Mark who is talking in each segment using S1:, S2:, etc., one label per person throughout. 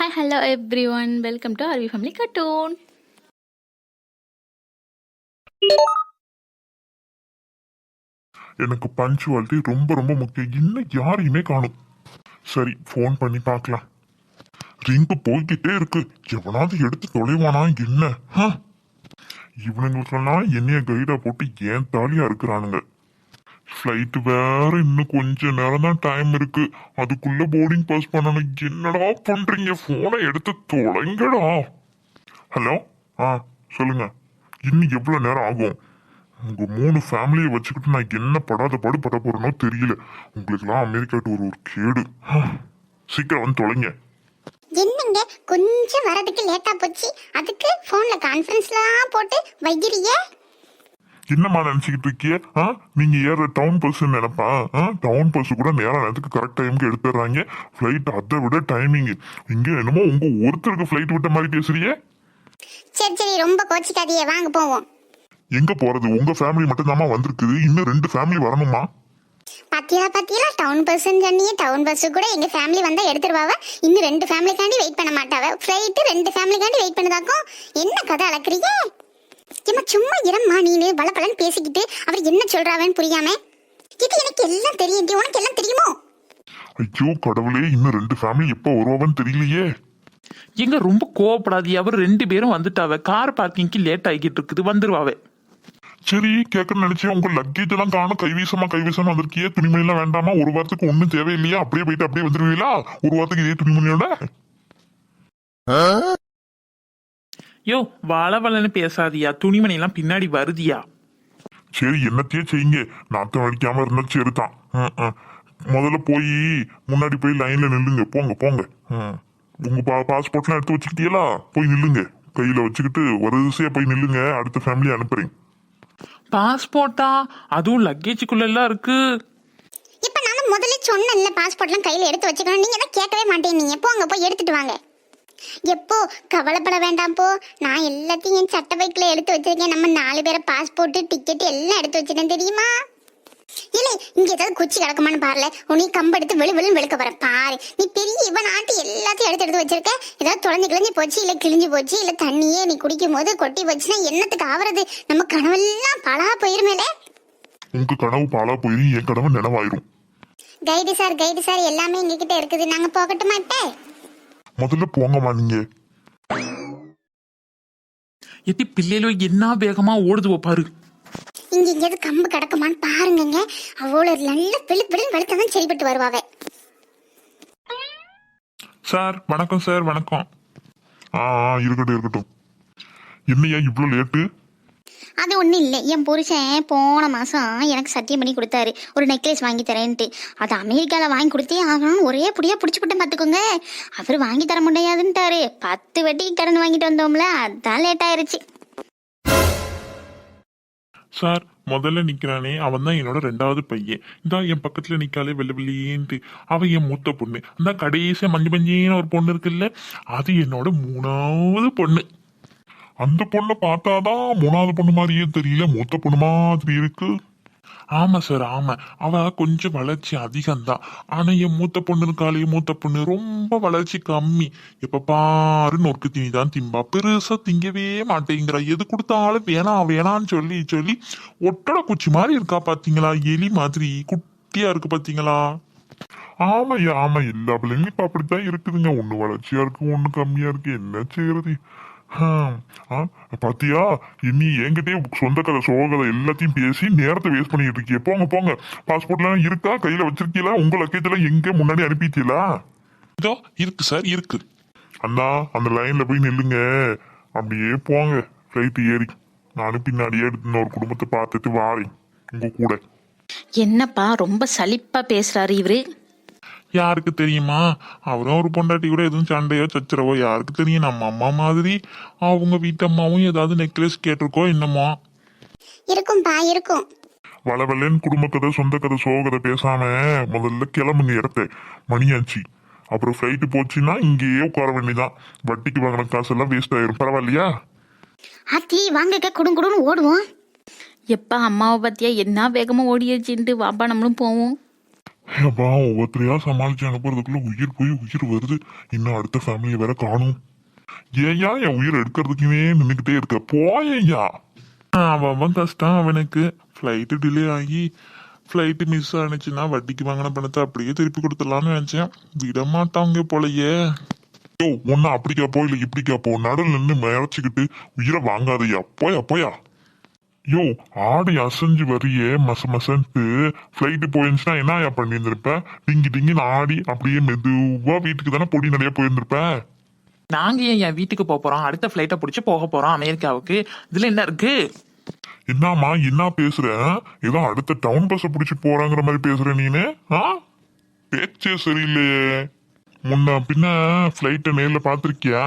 S1: Hi, hello everyone. Welcome to RV Family Cartoon.
S2: எனக்கு punctuality ரொம்ப ரொம்ப முக்கியம். இன்னும் யாரையுமே காணும். சரி, ஃபோன் பண்ணி பார்க்கலாம். ரிங்கு போய்கிட்டே இருக்கு. எவனாவது எடுத்து தொலைவானா என்ன? இவனுங்களுக்கெல்லாம் என்னைய கைடா போட்டு ஏன் தாலியா இருக்கிறானுங்க. ஃப்ளைட் வேற இன்னும் கொஞ்ச நேரம் தான் டைம் இருக்கு. அதுக்குள்ள போர்டிங் பாஸ் பண்ணணும். என்னடா பண்றீங்க? போனை எடுத்து தொலைங்கடா. ஹலோ, சொல்லுங்க. இன்னும் எவ்வளவு நேரம் ஆகும்? உங்க 3 ஃபேமிலியை வச்சுக்கிட்டு நான் என்ன படாத பட போறேனோ தெரியல. உங்களுக்குலாம் அமெரிக்காட்டு ஒரு கேடு. சீக்கிரம் வந்து தொலைங்க.
S3: என்னங்க கொஞ்சம் வரதுக்கு லேட்டா போச்சு, அதுக்கு போன்ல கான்ஃபரன்ஸ்லாம் போட்டு வைக்கிறிய?
S2: என்னம்மா நினைச்சுக்கிட்டு இருக்கிய? நீங்க ஏற டவுன் பஸ் நினைப்பா? டவுன் பஸ் கூட நேரத்துக்கு கரெக்ட் டைமுக்கு எடுத்துறாங்க. ஃபிளைட் அதை விட டைமிங். இங்க என்னமோ உங்க ஒருத்தருக்கு ஃபிளைட் விட்ட மாதிரி பேசுறிய.
S3: சரி சரி, ரொம்ப கோச்சிக்காதியே, வாங்க போவோம்.
S2: எங்க போறது? உங்க ஃபேமிலி மட்டும் தாமா வந்திருக்குது. இன்னும் 2 ஃபேமிலி வரணுமா?
S3: பாத்தியா டவுன் பஸ் சொன்னியே, டவுன் பஸ் கூட எங்க ஃபேமிலி வந்தா எடுத்துருவாவ. இன்னும் 2 ஃபேமிலிக்காண்டி வெயிட் பண்ண மாட்டாவ. Flight 2 ஃபேமிலிக்காண்டி wait பண்ணதாக்கும். என்ன கதை அளக்குறீங்க? ஏமா சும்மா இரம்மா, நீனு பலபலன்னு பேசிக்கிட்டு அவர் என்ன சொல்றாவன்னு புரியாம. இது எனக்கு எல்லாம் தெரியும். உனக்கு எல்லாம் தெரியுமோ?
S2: ஐயோ கடவுளே, இன்னும் 2 ஃபேமிலி எப்ப வருவான்னு தெரியலையே.
S4: எங்க ரொம்ப கோவப்படாது. அவர் 2 பேரும் வந்துட்டாவ. கார் பார்க்கிங்க்கு லேட் ஆகிட்டு இருக்குது, வந்துருவாவே.
S2: சரி, கேட்கணும்னு நினைச்சேன். உங்க லக்கேஜ் எல்லாம் காணும். கைவீசமா வந்திருக்கியே. துணிமணி எல்லாம் வேண்டாமா? ஒரு வாரத்துக்கு ஒண்ணும் தேவையில்லையா? அப்படியே போயிட்டு அப்படியே வந்துருவீங்களா? ஒரு வாரத்துக்கு இதே துணிமணியோட?
S4: யோ, வளவலன்னு பேசாதியா. துணிமணி எல்லாம் பின்னாடி வருதியா.
S2: சரி, என்னத்தையே செய்யுங்க. நாத்தம் அடிக்காம இருந்தா சரிதான். முதல்ல போய் முன்னாடி போய் லைன்ல நில்லுங்க. போங்க போங்க. உங்க பாஸ்போர்ட்லாம் எடுத்து வச்சுக்கிட்டீங்களா? போய் நில்லுங்க. கையில வச்சுக்கிட்டு வரிசையா போய் நில்லுங்க. அடுத்த ஃபேமிலி அனுப்புறேன்.
S4: பாஸ்போர்ட்டா? அதுவும் லக்கேஜுக்குள்ள எல்லாம் இருக்கு.
S3: இப்ப நான் முதல்ல சொன்னேன்ல, பாஸ்போர்ட்லாம் கையில எடுத்து வச்சுக்கணும். நீங்க தான் கேட்கவே மாட்டேன். போங்க, போய் எடுத்துட்டு வாங்க. எப்போ கவலைப்பட வேண்டாம் போ. நான் எல்லாத்தையும் என் சட்டை பைக்கில் எடுத்து வச்சிருக்கேன். நம்ம 4 பேரை பாஸ்போர்ட் டிக்கெட் எல்லாம் எடுத்து வச்சிட்டேன் தெரியுமா? இல்லை, இங்க ஏதாவது குச்சி கிடக்குமான்னு பாருல. உன்னை கம்பு எடுத்து வெளுன்னு வெளுக்க போற பாரு. நீ பெரிய இவன் ஆட்டி எல்லாத்தையும் எடுத்து வச்சிருக்க. ஏதாவது தொலைஞ்சு கிழிஞ்சு போச்சு, இல்ல கிழிஞ்சு போச்சு, இல்ல தண்ணியே நீ குடிக்கும் போது கொட்டி போச்சுன்னா என்னத்துக்கு ஆவறது? நம்ம கனவெல்லாம் பலா போயிருமேலே.
S2: உங்க கனவு பாலா போயிரும், என் கனவு நினைவாயிரும்.
S3: கைடு சார் எல்லாமே எங்க கிட்ட இருக்குது. நாங்க போகட்டுமா? இப்ப
S2: முதல்ல போங்கம்மா நீங்க.
S4: எத்தி பிள்ளையில என்ன வேகமா ஓடுதுவோ பாரு.
S3: இங்க எங்கேயாவது கம்பு கிடக்குமான்னு பாருங்க. அவ்வளோ நல்ல பிள்ளைன்னு வெளுத்தான் சரிப்பட்டு வருவாவே.
S4: சார் வணக்கம். சார் வணக்கம்.
S2: இருக்கட்டும். என்னையா இவ்வளவு லேட்டு?
S3: அது ஒன்றும் இல்லை, என் புருஷன் போன மாதம் எனக்கு சத்தியம் பண்ணி கொடுத்தாரு, ஒரு நெக்லஸ் வாங்கி தரேன்ட்டு. அது அமெரிக்காவில் வாங்கி கொடுத்தே ஆகணும்னு ஒரே புடியாக பிடிச்சிப்பட்டு பார்த்துக்கோங்க. அவர் வாங்கி தர முடியாதுன்ட்டாரு. 10 வட்டிக்கு கடன் வாங்கிட்டு வந்தோம்ல, அதான் லேட் ஆயிருச்சு.
S2: சார், முதல்ல நிக்கிறானே அவன் தான் என்னோட 2வது பையன். இதான் என் பக்கத்துல நிக்காலே வெள்ளி அவன் என் மூத்த பொண்ணு. இந்த கடைசியா மஞ்சு ஒரு பொண்ணு இருக்குல்ல, அது என்னோட 3வது பொண்ணு. அந்த பொண்ணை பார்த்தாதான் 3வது பொண்ணு மாதிரியே தெரியல, மூத்த பொண்ணு மாதிரி இருக்கு. ஆமா சார், ஆமா. அவ கொஞ்சம் வளர்ச்சி அதிகம்தான். ஆனா என் மூத்த பொண்ணு இருக்காளே, மூத்த பொண்ணு ரொம்ப வளர்ச்சி கம்மி. எப்ப பாரு நொறுக்கு தீனி தான் திம்பா. பெருசா திங்கவே மாட்டேங்கிறா. எது கொடுத்தாலும் வேணான்னு சொல்லி ஒட்டடை குச்சி மாதிரி இருக்கா பாத்தீங்களா? எலி மாதிரி குட்டியா இருக்கு பாத்தீங்களா? ஆமா, எல்லா பிள்ளைங்களும் இப்ப அப்படித்தான் இருக்குதுங்க. ஒண்ணு வளர்ச்சியா இருக்கு, ஒண்ணு கம்மியா இருக்கு. என்ன செய்யறது? பாத்தியா, இனி என்கிட்டே சொந்த கதை சோகதை எல்லாத்தையும் பேசி நேரத்தை வேஸ்ட் பண்ணிட்டு இருக்கிய. போங்க. பாஸ்போர்ட் எல்லாம் இருக்கா? கையில வச்சிருக்கீங்களா? உங்க லக்கேஜ் எல்லாம் எங்க முன்னாடி அனுப்பிட்டீங்களா? இதோ இருக்கு சார், இருக்கு. அண்ணா, அந்த லைன்ல போய் நில்லுங்க. அப்படியே போங்க. ஃபிளைட் ஏறி நானும் பின்னாடியே எடுத்து ஒரு குடும்பத்தை பார்த்துட்டு வாரேன் உங்க கூட.
S1: என்னப்பா ரொம்ப சலிப்பா பேசுறாரு இவரு?
S2: யாருக்கு தெரியுமா? அவரும் ஒரு பொண்டாட்டி கூட எதுவும் சண்டையோ சச்சரவோ யாருக்கு தெரியும்? நம்ம அம்மா மாதிரி அவங்க வீட்டம்மாவும் ஏதாவது நெக்லஸ் கேட்டிருக்கோ என்னமோ.
S3: இருக்கும்.
S2: வளவலன் குடும்ப கதை, சொந்த கதை, சோகதை பேசாம முதல்ல கிளம்புங்க இடத்த. மணியாச்சு. அப்புறம் ஃபிளைட் போச்சுன்னா இங்கேயே உட்கார வேண்டியதான். வட்டிக்கு வாங்கின காசெல்லாம் வேஸ்ட் ஆயிரும். பரவாயில்லையா?
S3: ஆத்தி வாங்க, குடுன்னு ஓடுவோம்.
S1: எப்பா அம்மாவை பத்தியா என்ன வேகமா ஓடிடுச்சுட்டு வாப்பா நம்மளும் போவோம்.
S2: அப்பா ஒவ்வொருத்தரையா சமாளிச்சு அனுப்புறதுக்குள்ள உயிர் போய் உயிர் வருது. இன்னும் அடுத்த ஃபேமிலியை வேற காணும். ஏயா என் உயிர் எடுக்கிறதுக்குமே நின்றுக்கிட்டே இருக்க போயா. அவன் கஷ்டம் அவனுக்கு. ஃப்ளைட்டு டிலே ஆகி ஃப்ளைட்டு மிஸ் ஆனிச்சுன்னா வட்டிக்கு வாங்கின பணத்தை அப்படியே திருப்பி கொடுத்துடலாம்னு நினைச்சேன். விட மாட்டாங்க போலயே. யோ ஒன்னா அப்படி கேப்போ இல்ல இப்படி கேப்போ, நடுவில் நின்று மிளச்சிக்கிட்டு உயிரை வாங்காதையா. போயா போயா. யோ ஆடி அசைஞ்சு வரியே மசன்ட்டு ஃப்ளைட்டு போயிருந்துச்சுன்னா என்னயா பண்ணியிருந்திருப்ப? டிங்கி டிங்கின்னு ஆடி அப்படியே மெதுவா வீட்டுக்கு தானே பொடி நிறைய போயிருந்திருப்ப.
S4: நாங்க ஏன் என் வீட்டுக்கு போறோம், அடுத்த ஃபிளைட்டை பிடிச்சி போக போறோம் அமெரிக்காவுக்கு. இதுல என்ன இருக்கு?
S2: என்னம்மா என்ன பேசுற? ஏதோ அடுத்த டவுன் பஸ் பிடிச்சி போறாங்கிற மாதிரி பேசுற நீனு. பேச்சே சரியில்லையே. முன்ன பின்ன ஃப்ளைட்டை நேர்ல பாத்திருக்கியா?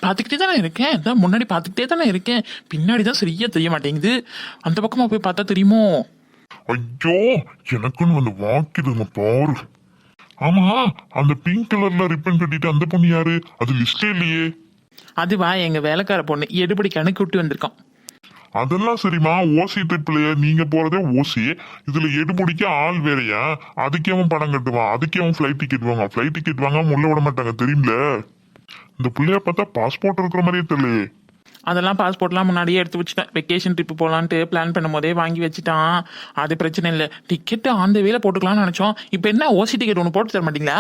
S4: பார்த்துக்கிட்டே தானே இருக்கேன், இதான் முன்னாடி பார்த்துக்கிட்டே தானே இருக்கேன், பின்னாடி தான் சரியா தெரிய மாட்டேங்குது. அந்த பக்கமா போய் பார்த்தா தெரியுமோ?
S2: ஐயோ எனக்குன்னு வந்து வாக்கிடுங்க பாரு. ஆமா அந்த பிங்க் கலர்ல ரிப்பன் கட்டிட்டு அந்த பொண்ணு யாரு? அது லிஸ்டே இல்லையே.
S4: அதுவா எங்க வேலைக்கார பொண்ணு, எடுபடி கணக்கு விட்டு வந்திருக்கோம்.
S2: அதெல்லாம் சரிம்மா, ஓசி ட்ரிப்லயே நீங்க போறதே ஓசி, இதுல எடுமுடிக்க ஆள் வேறையா? அதுக்கே அவன் பணம் கட்டுவான், அதுக்கே அவன் ஃபிளைட் டிக்கெட் வாங்க. ஃபிளைட் டிக்கெட் வாங்காம உள்ள விட மாட்டாங்க தெரியுமில. இந்த பிள்ளைய பார்த்தா பாஸ்போர்ட் இருக்கிற மாதிரியே தெரியலையே.
S4: அதெல்லாம் பாஸ்போர்ட்லாம் முன்னாடியே எடுத்து வச்சுட்டேன். வெக்கேஷன் ட்ரிப் போகலான்ட்டு பிளான் பண்ணும் போதே வாங்கி வச்சுட்டான். அது பிரச்சனை இல்லை. டிக்கெட்டு ஆன் த வேல போட்டுக்கலாம்னு நினச்சோம். இப்போ என்ன ஓசி டிக்கெட் ஒன்று போட்டு தர மாட்டீங்களா?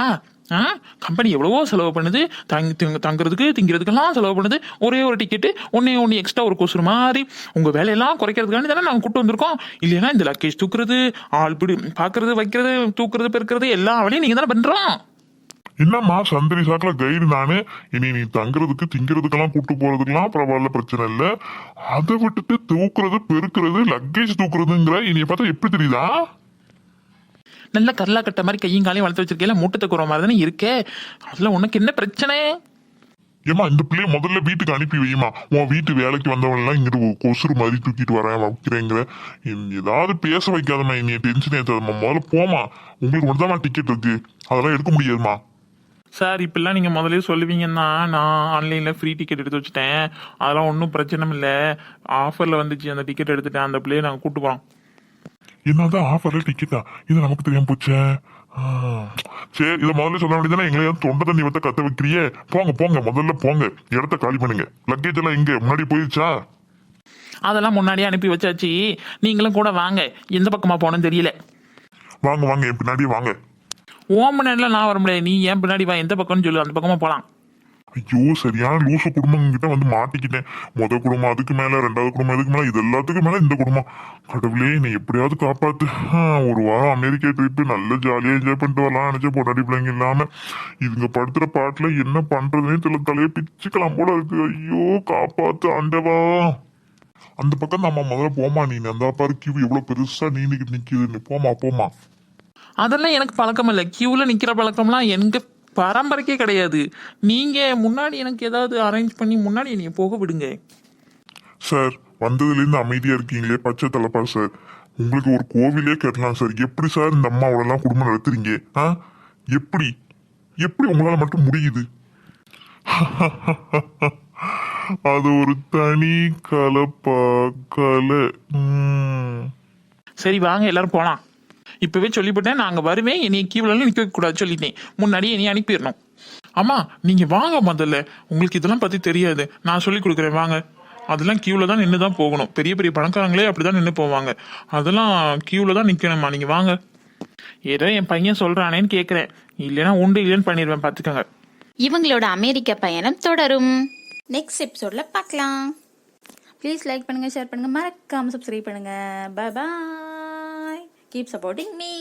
S4: கம்பெனி எவ்வளவோ செலவு பண்ணுது, தங்குறதுக்கு திங்கிறதுக்கெல்லாம் செலவு பண்ணுது. ஒரே ஒரு டிக்கெட்டு ஒன்று எக்ஸ்ட்ரா ஒரு கொசுறு மாதிரி உங்கள் வேலையெல்லாம் குறைக்கிறதுக்காண்டி தானே நாங்கள் கூப்பிட்டு வந்திருக்கோம். இல்லைன்னா இந்த லக்கேஜ் தூக்குறது, ஆள் பிடி பார்க்கறது, வைக்கிறது, தூக்குறது, பெருக்கிறது எல்லா வேலையும் நீங்கள் தானே பண்ணுறோம்.
S2: என்னம்மா சந்திரி சாக்குல கைடு நானு. இனி நீ தங்குறதுக்கு திங்கிறதுக்கெல்லாம் கூட்டு போறதுக்கெல்லாம் பரவாயில்ல, பிரச்சனை இல்லை. அதை விட்டுட்டு தூக்குறது, பெருக்கிறது, லக்கேஜ் தூக்குறதுங்கிற இனிய பார்த்தா எப்படி தெரியுதா?
S4: நல்ல கரலா கட்ட மாதிரி கையும் காலையும் வளர்த்து வச்சிருக்கேன், மூட்டை குற மாதிரி தானே இருக்கே. அதில் உனக்கு என்ன பிரச்சனை?
S2: ஏமா இந்த பிள்ளைய முதல்ல வீட்டுக்கு அனுப்பி வையுமா. உன் வீட்டு வேலைக்கு வந்தவன் எல்லாம் இங்கிட்டு கொசுறு மாதிரி தூக்கிட்டு வரேன் வைக்கிறேங்கிற. ஏதாவது பேச வைக்காதம்மா, நீ டென்ஷன் ஏற்றாதம்மா. முதல்ல போமா. உங்களுக்கு மட்டும் தான் டிக்கெட் இருக்கு, அதெல்லாம் எடுக்க முடியாதுமா.
S4: சார் இப்பெல்லாம் நீங்கள் முதலே சொல்லுவீங்கன்னா நான் ஆன்லைனில் ஃப்ரீ டிக்கெட் எடுத்து வச்சுட்டேன். அதெல்லாம் ஒன்றும் பிரச்சனை இல்லை. ஆஃபரில் வந்துச்சு, அந்த டிக்கெட் எடுத்துட்டேன். அந்த பிள்ளையை நாங்கள் கூப்பிட்டு போகிறோம்.
S2: என்னதான் ஆஃபர்ல டிக்கெட்டா? இது நமக்கு தெரியாம போச்சே. சரி இதை முதல்ல சொல்ல வேண்டியதானே. எங்களையாவது தொண்டை தண்ணி வத்த கத்த வைக்கிறியே. போங்க போங்க, முதல்ல போங்க, இடத்த காலி பண்ணுங்க. லக்கேஜ் எல்லாம் எங்க முன்னாடி போயிருச்சா?
S4: அதெல்லாம் முன்னாடியே அனுப்பி வச்சாச்சு. நீங்களும் கூட வாங்க. எந்த பக்கமாக போகணும்னு தெரியல.
S2: வாங்க வாங்க, என் பின்னாடியே வாங்க.
S4: ஓம் முன்னாடிலாம் நான் வர முடியாது, நீ ஏன் பின்னாடி வா. எந்த பக்கம்னு சொல்லு, அந்த பக்கமாக போகலாம்.
S2: ஐயோ சரியான லூசு குடும்பம் கிட்ட வந்து மாட்டிக்கிட்டேன். குடும்பம், அதுக்கு மேல ரெண்டாவது குடும்பம், இதுக்கு மேல இது எல்லாத்துக்கும் மேல இந்த குடும்பம். கடவுளே என்னை எப்படியாவது காப்பாத்து. ஒரு வாரம் அமெரிக்கா ட்ரிப் நல்லா ஜாலியா என்ஜாய் பண்ணிட்டு வரலாம் நினைச்ச பொண்டாடி பிள்ளைங்க இல்லாம இதுங்க படுத்துற பாட்டுல என்ன பண்றதுன்னே தலையை பிச்சுக்கலாம் போல இருக்கு. ஐயோ காப்பாத்து ஆண்டவா. அந்த பக்கம் நம்ம முதல்ல போமா. நீ அந்த பாரு கியூ எவ்வளவு பெருசா நீண்டுகிட்டு நிக்குதுன்னு. போமா போமா.
S4: அதெல்லாம் எனக்கு பழக்கம் இல்லை. கியூவில் நிற்கிற பழக்கம்லாம் எங்க பரம்பரைக்கே கிடையாது. நீங்க முன்னாடி எனக்கு ஏதாவது அரேஞ்ச் பண்ணி முன்னாடி என்னைய போக விடுங்க.
S2: சார் வந்ததுலேருந்து அமைதியா இருக்கீங்களே பச்சை தலைப்பா சார். உங்களுக்கு ஒரு கோவிலே கட்டலாம் சார். எப்படி சார் இந்த அம்மாவோட எல்லாம் குடும்பம் நடத்துறீங்க? எப்படி எப்படி உங்களால மட்டும் முடியுது? அது ஒரு தனி கலப்பா கலை.
S4: சரி வாங்க எல்லாரும் போகலாம். இப்பவே சொல்லிவிட்டேன், நாங்க வருவேன். என்னைய கீழே நிக்க வைக்க கூடாது சொல்லிட்டேன். முன்னாடியே என்னைய அனுப்பிடணும். ஆமா நீங்க வாங்க முதல்ல. உங்களுக்கு இதெல்லாம் பத்தி தெரியாது, நான் சொல்லி கொடுக்குறேன் வாங்க. அதெல்லாம் கியூல தான் நின்று தான் போகணும். பெரிய பெரிய பணக்காரங்களே அப்படிதான் நின்று போவாங்க. அதெல்லாம் கியூல தான் நிக்கணுமா. நீங்க வாங்க. ஏதோ என் பையன் சொல்றானேன்னு கேட்குறேன், இல்லைன்னா உண்டு இல்லைன்னு பண்ணிடுவேன் பார்த்துக்கோங்க.
S1: இவங்களோட அமெரிக்க பயணம் தொடரும்.
S5: நெக்ஸ்ட் எபிசோட்ல பார்க்கலாம். ப்ளீஸ் லைக் பண்ணுங்க, ஷேர் பண்ணுங்க, மறக்காம சப்ஸ்கிரைப் பண்ணுங்க. Bye bye. Keep supporting me.